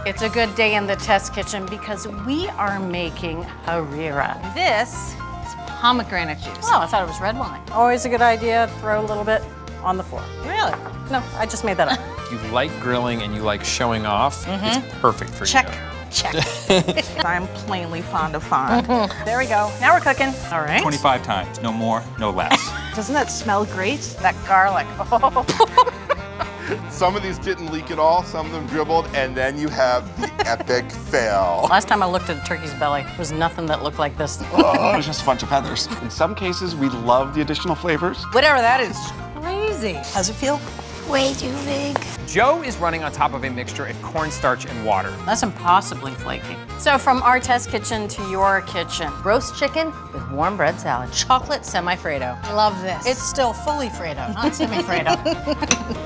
It's a good day in the test kitchen because we are making harira. This is pomegranate juice. Oh, I thought it was red wine. Always a good idea, throw a little bit on the floor. Really? No, I just made that up. You like grilling and you like showing off, it's perfect for Check. you. Check. I'm plainly fond of fond. There we go. Now we're cooking. All right. 25 times, no more, no less. Doesn't that smell great? That garlic. Oh. Some of these didn't leak at all, some of them dribbled, and then you have the epic fail. Last time I looked at a turkey's belly, there was nothing that looked like this. Oh, it's just a bunch of feathers. In some cases, we love the additional flavors. Whatever that is, crazy. How's it feel? Way too big. Joe is running on top of a mixture of cornstarch and water. That's impossibly flaky. So from our test kitchen to your kitchen. Roast chicken with warm bread salad. Chocolate semi-Fredo. I love this. It's still fully Fredo, not semi-Fredo.